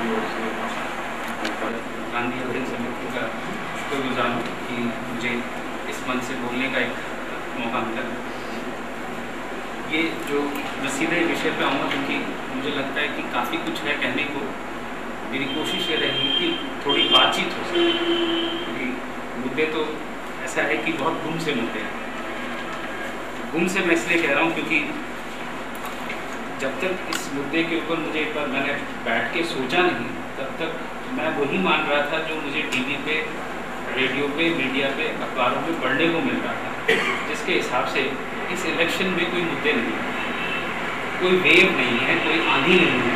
की ओर से गांधी अध्ययन समिति का शुक्रगुजार हूँ कि मुझे इस मंच से बोलने का एक मौका मिला। ये जो मैं सीधे विषय पे आऊँगा क्योंकि मुझे लगता है कि काफ़ी कुछ है कहने को। मेरी कोशिश ये रहेगी कि थोड़ी बातचीत हो सके, क्योंकि मुद्दे तो ऐसा है कि बहुत गुम से मुद्दे हैं। गुम से मैं इसलिए कह रहा हूँ क्योंकि जब तक इस मुद्दे के ऊपर मुझे एक बार मैंने बैठ के सोचा नहीं, तब तक मैं वही मान रहा था जो मुझे टीवी पे, रेडियो पे, मीडिया पे, अखबारों में पढ़ने को मिल रहा था, जिसके हिसाब से इस इलेक्शन में कोई मुद्दे नहीं है, कोई वेव नहीं है, कोई आंधी नहीं है,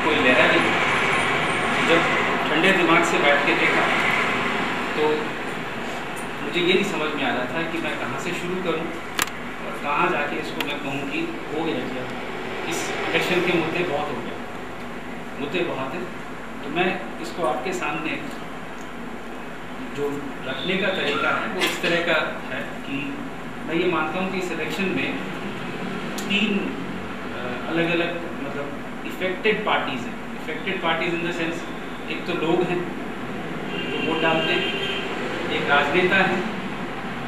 कोई लहर नहीं है। जब ठंडे दिमाग से बैठ के देखा तो मुझे ये नहीं समझ में आ रहा था कि मैं कहाँ से शुरू करूँ और कहाँ जाके इसको मैं कहूँ कि हो गया क्या। इस इलेक्शन के मुद्दे बहुत हो गए, मुद्दे बहुत हैं। तो मैं इसको आपके सामने जो रखने का तरीका है वो इस तरह का है कि मैं ये मानता हूँ कि इस इलेक्शन में 3 अलग अलग मतलब इफेक्टेड पार्टीज़ हैं। Affected parties in the sense, एक तो लोग हैं जो वोट डालते हैं, एक राजनेता है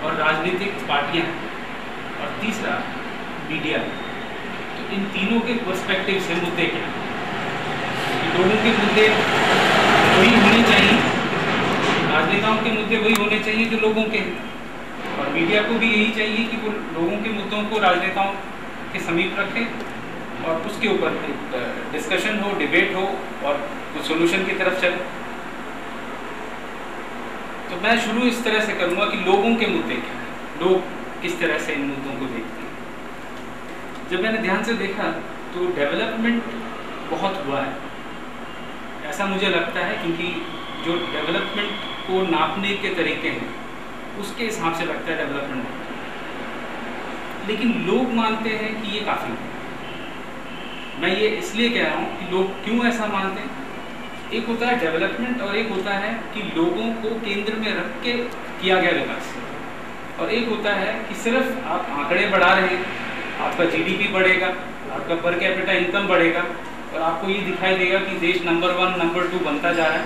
और राजनीतिक पार्टियां हैं, और तीसरा मीडिया है। तो इन तीनों के पर्सपेक्टिव से मुद्दे क्या हैं? लोगों के मुद्दे वही होने चाहिए, राजनेताओं के मुद्दे वही होने चाहिए जो लोगों के हैं, और मीडिया को भी यही चाहिए कि वो लोगों के मुद्दों को राजनेताओं के समीप रखें और उसके ऊपर डिस्कशन हो, डिबेट हो और कुछ सोल्यूशन की तरफ चले। तो मैं शुरू इस तरह से करूँगा कि लोगों के मुद्दे क्या हैं, लोग किस तरह से इन मुद्दों को देखते हैं। जब मैंने ध्यान से देखा तो डेवलपमेंट बहुत हुआ है, ऐसा मुझे लगता है, क्योंकि जो डेवलपमेंट को नापने के तरीके हैं उसके हिसाब से लगता है डेवलपमेंट होता है। लेकिन लोग मानते हैं कि ये काफ़ी है। मैं ये इसलिए कह रहा हूँ कि लोग क्यों ऐसा मानते हैं। एक होता है डेवलपमेंट और एक होता है कि लोगों को केंद्र में रख के किया गया विकास, और एक होता है कि सिर्फ आप आंकड़े बढ़ा रहे हैं, आपका जीडीपी बढ़ेगा, आपका पर कैपिटा इनकम बढ़ेगा और आपको ये दिखाई देगा कि देश नंबर 1, नंबर 2 बनता जा रहा है।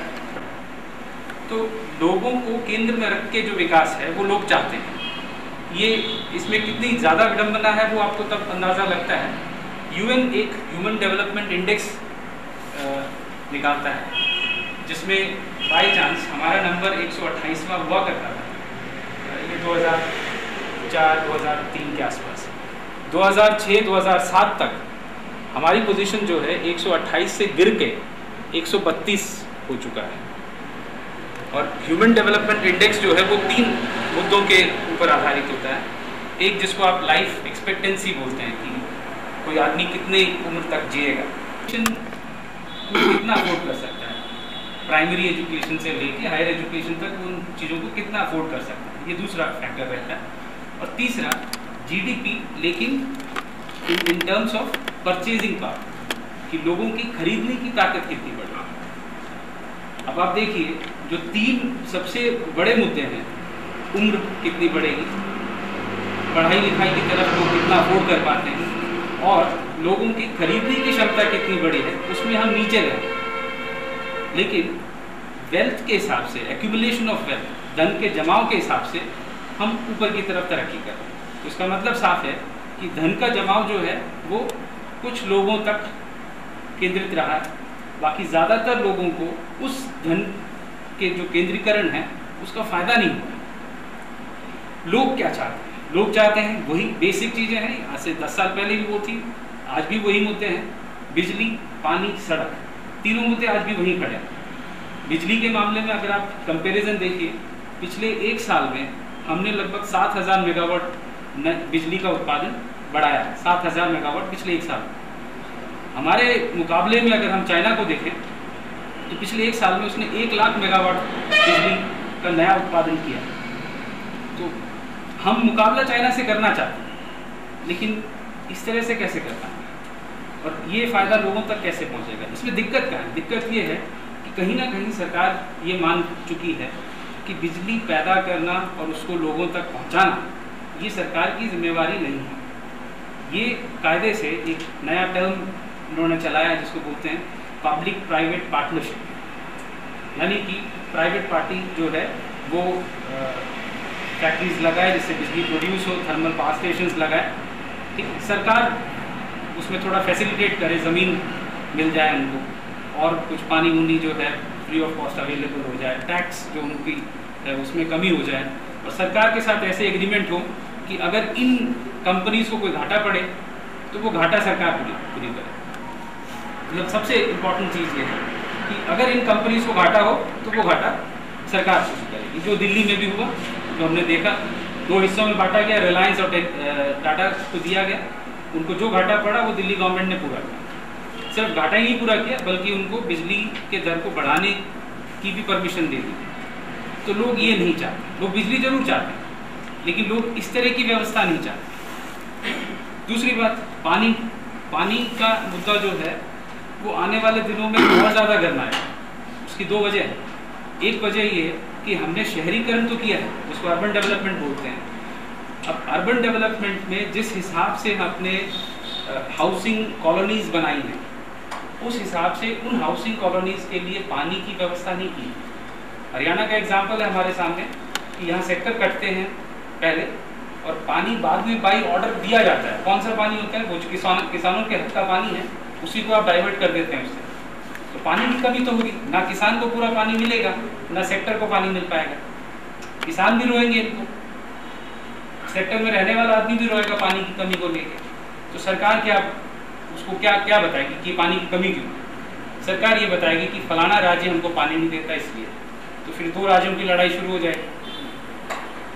तो लोगों को केंद्र में रख के जो विकास है वो लोग चाहते हैं। ये इसमें कितनी ज़्यादा विडंबना है वो आपको तब अंदाज़ा लगता है। यूएन एक ह्यूमन डेवलपमेंट इंडेक्स निकालता है जिसमें बाई चांस हमारा नंबर 128वां हुआ करता था। ये 2004-2003 के आसपास, 2006-2007 तक हमारी पोजीशन जो है 128 से गिर के 132 हो चुका है। और ह्यूमन डेवलपमेंट इंडेक्स जो है वो 3 मुद्दों के ऊपर आधारित होता है। एक जिसको आप लाइफ एक्सपेक्टेंसी बोलते हैं कि कोई आदमी कितने उम्र तक जिएगा, कितना अफोर्ड कर सकता है, प्राइमरी एजुकेशन से लेके हायर एजुकेशन तक उन चीज़ों को कितना अफोर्ड कर सकता है, ये दूसरा फैक्टर रहता है। और तीसरा जीडीपी, लेकिन in terms of purchasing power, कि लोगों की खरीदने की ताकत कितनी बढ़ रही है। अब आप देखिए जो 3 सबसे बड़े मुद्दे हैं, उम्र कितनी बढ़ेगी, पढ़ाई लिखाई की तरफ लोग कितना अफोर्ड कर पाते हैं, और लोगों की खरीदने की क्षमता कितनी बड़ी है, उसमें हम नीचे रहे। लेकिन वेल्थ के हिसाब से, एक्यूमुलेशन ऑफ वेल्थ, धन के जमाव के हिसाब से हम ऊपर की तरफ तरक्की कर रहे हैं। तो इसका मतलब साफ है कि धन का जमाव जो है वो कुछ लोगों तक केंद्रित रहा है, बाकी ज़्यादातर लोगों को उस धन के जो केंद्रीकरण है उसका फ़ायदा नहीं हुआ। लोग क्या चाहते हैं? लोग चाहते हैं वही बेसिक चीज़ें हैं, आज से 10 साल पहले भी वो थी, आज भी वही मुद्दे हैं। बिजली, पानी, सड़क, तीनों मुद्दे आज भी वहीं खड़े हैं। बिजली के मामले में अगर आप कंपैरिजन देखिए, पिछले 1 साल में हमने लगभग 7000 मेगावाट बिजली का उत्पादन बढ़ाया है। 7000 मेगावाट पिछले 1 साल में। हमारे मुकाबले में अगर हम चाइना को देखें तो पिछले 1 साल में उसने 1 लाख मेगावाट बिजली का नया उत्पादन किया। तो हम मुकाबला चाइना से करना चाहते हैं, लेकिन इस तरह से कैसे कर पाएंगे, और ये फ़ायदा लोगों तक कैसे पहुंचेगा? इसमें दिक्कत क्या है? दिक्कत ये है कि कहीं ना कहीं सरकार ये मान चुकी है कि बिजली पैदा करना और उसको लोगों तक पहुंचाना ये सरकार की जिम्मेवारी नहीं है। ये कायदे से एक नया टर्म उन्होंने चलाया है जिसको बोलते हैं पब्लिक प्राइवेट पार्टनरशिप, यानी कि प्राइवेट पार्टी जो है वो फैक्ट्रीज लगाए जिससे बिजली प्रोड्यूस हो, थर्मल पावर स्टेशंस लगाए, ठीक, सरकार उसमें थोड़ा फैसिलिटेट करे, ज़मीन मिल जाए उनको और कुछ पानी उनी जो है फ्री ऑफ कॉस्ट अवेलेबल हो जाए, टैक्स जो उनकी है उसमें कमी हो जाए, और सरकार के साथ ऐसे एग्रीमेंट हो कि अगर इन कंपनीज को कोई घाटा पड़े तो वो घाटा सरकार पूरी करे। मतलब सबसे इम्पोर्टेंट चीज़ ये है कि अगर इन कंपनीज को घाटा हो तो वो घाटा सरकार पूरी करेगी, जो दिल्ली में भी हुआ, जो हमने देखा 2 हिस्सों में बांटा गया, रिलायंस और टाटा को दिया गया, उनको जो घाटा पड़ा वो दिल्ली गवर्नमेंट ने पूरा किया। सिर्फ घाटा ही नहीं पूरा किया बल्कि उनको बिजली के दर को बढ़ाने की भी परमिशन दे दी। तो लोग ये नहीं चाहते, लोग बिजली जरूर चाहते हैं लेकिन लोग इस तरह की व्यवस्था नहीं चाहते। दूसरी बात, पानी का मुद्दा जो है वो आने वाले दिनों में बहुत ज़्यादा गरमाएगा। उसकी 2 वजह है। एक वजह ये है कि हमने शहरीकरण तो किया है, उसको अर्बन डेवलपमेंट बोलते हैं। अब अर्बन डेवलपमेंट में जिस हिसाब से हमने हाउसिंग कॉलोनीज बनाई हैं, उस हिसाब से उन हाउसिंग कॉलोनीज के लिए पानी की व्यवस्था नहीं की। हरियाणा का एग्जाम्पल है हमारे सामने कि यहाँ सेक्टर कटते हैं पहले और पानी बाद में बाई ऑर्डर दिया जाता है। कौन सा पानी होता है? वो जो किसानों के हक का पानी है, उसी को आप डाइवर्ट कर देते हैं उससे। तो पानी की कमी तो होगी, ना किसान को पूरा पानी मिलेगा, ना सेक्टर को पानी मिल पाएगा। किसान भी रोएंगे इनको, सेक्टर में रहने वाला आदमी भी रोएगा पानी की कमी को लेकर। तो सरकार उसको क्या बताएगी कि पानी की कमी क्यों? सरकार ये बताएगी कि फलाना राज्य हमको पानी नहीं देता इसलिए। तो फिर 2 राज्यों की लड़ाई शुरू हो जाएगी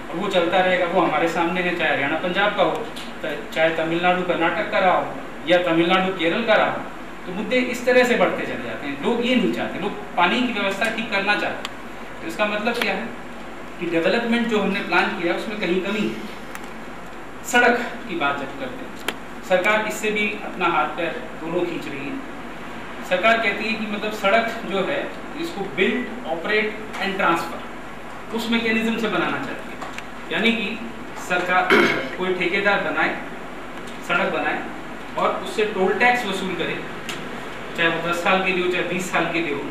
और वो चलता रहेगा। वो हमारे सामने है, चाहे हरियाणा पंजाब का हो, चाहे तमिलनाडु कर्नाटक का रहा हो या तमिलनाडु केरल का रहा हो। तो मुद्दे इस तरह से बढ़ते चले जाते हैं। लोग ये नहीं चाहते, लोग पानी की व्यवस्था ठीक करना चाहते हैं। तो इसका मतलब क्या है कि डेवलपमेंट जो हमने प्लान किया उसमें कहीं कमी है। सड़क की बात जब करते हैं, सरकार इससे भी अपना हाथ पैर दोनों खींच रही है। सरकार कहती है कि मतलब सड़क जो है इसको बिल्ड, ऑपरेट एंड ट्रांसफर उस मैकेनिज्म से बनाना चाहती है। यानी कि सरकार कोई ठेकेदार बनाए, सड़क बनाए और उससे टोल टैक्स वसूल करे, चाहे वो 10 साल के लिए हो चाहे 20 साल के लिए हो।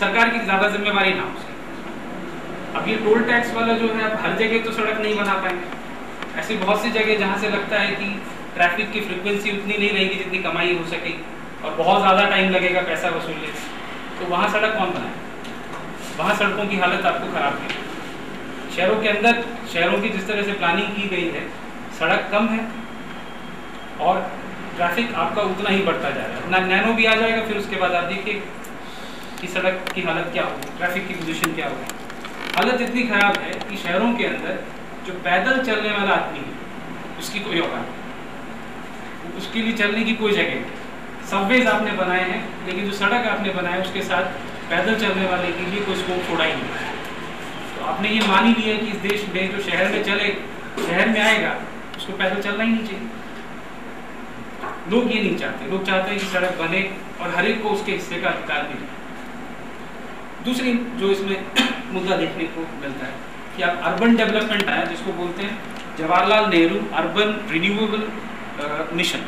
सरकार की ज़्यादा जिम्मेवारी ना हो उसकी। अब ये टोल टैक्स वाला जो है, अब हर जगह तो सड़क नहीं बना पाएंगे। ऐसी बहुत सी जगह जहाँ से लगता है कि ट्रैफिक की फ्रिक्वेंसी उतनी नहीं रहेगी जितनी कमाई हो सकेगी और बहुत ज़्यादा टाइम लगेगा पैसा वसूलने से, तो वहाँ सड़क कौन बनाए? वहाँ सड़कों की हालत आपको खराब है। शहरों के अंदर, शहरों की जिस तरह से प्लानिंग की गई है, सड़क कम है और ट्रैफिक आपका उतना ही बढ़ता जा रहा है। ना नैनो भी आ जाएगा, फिर उसके बाद आप देखिए कि सड़क की हालत क्या होगी, ट्रैफिक की पोजीशन क्या होगी। हालत इतनी ख़राब है कि शहरों के अंदर जो पैदल चलने वाला आदमी है उसकी कोई औकात नहीं, उसके लिए चलने की कोई जगह नहीं। सबवेज आपने बनाए हैं लेकिन जो सड़क आपने बनाए उसके साथ पैदल चलने वाले के लिए कोई स्कोप छोड़ा ही नहीं। तो आपने ये मान ही लिया कि इस देश में जो शहर में चले, शहर में आएगा, उसको पैदल चलना ही नहीं चाहिए। लोग ये नहीं चाहते, लोग चाहते हैं कि सड़क बने और हर एक को उसके हिस्से का अधिकार मिले। दूसरी जो इसमें मुद्दा देखने को मिलता है कि आप अर्बन डेवलपमेंट है जिसको बोलते हैं Jawaharlal Nehru urban renewable mission,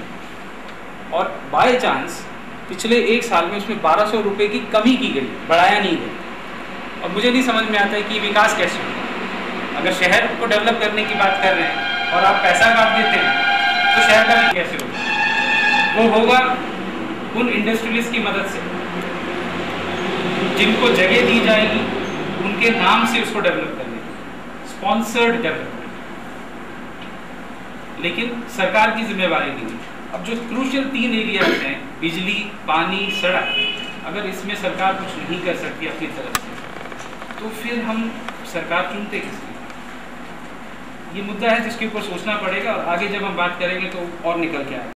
और बाय चांस पिछले 1 साल में उसमें 1200 रुपये की कमी की गई, बढ़ाया नहीं गया। और मुझे नहीं समझ में आता है कि विकास कैसे होगा। अगर शहर को डेवलप करने की बात कर रहे हैं और आप पैसा काट देते हैं तो शहर का कैसे होगा? वो होगा उन इंडस्ट्रियलिस्ट की मदद से जिनको जगह दी जाएगी, उनके नाम से उसको डेवलप करने, स्पॉन्सर्ड डेवलपमेंट, लेकिन सरकार की जिम्मेवारी नहीं। अब जो क्रूशियल 3 एरियाज हैं, बिजली, पानी, सड़क, अगर इसमें सरकार कुछ नहीं कर सकती अपनी तरफ से तो फिर हम सरकार चुनते किसकी? ये मुद्दा है जिसके ऊपर सोचना पड़ेगा और आगे जब हम बात करेंगे तो और निकल के आएगा।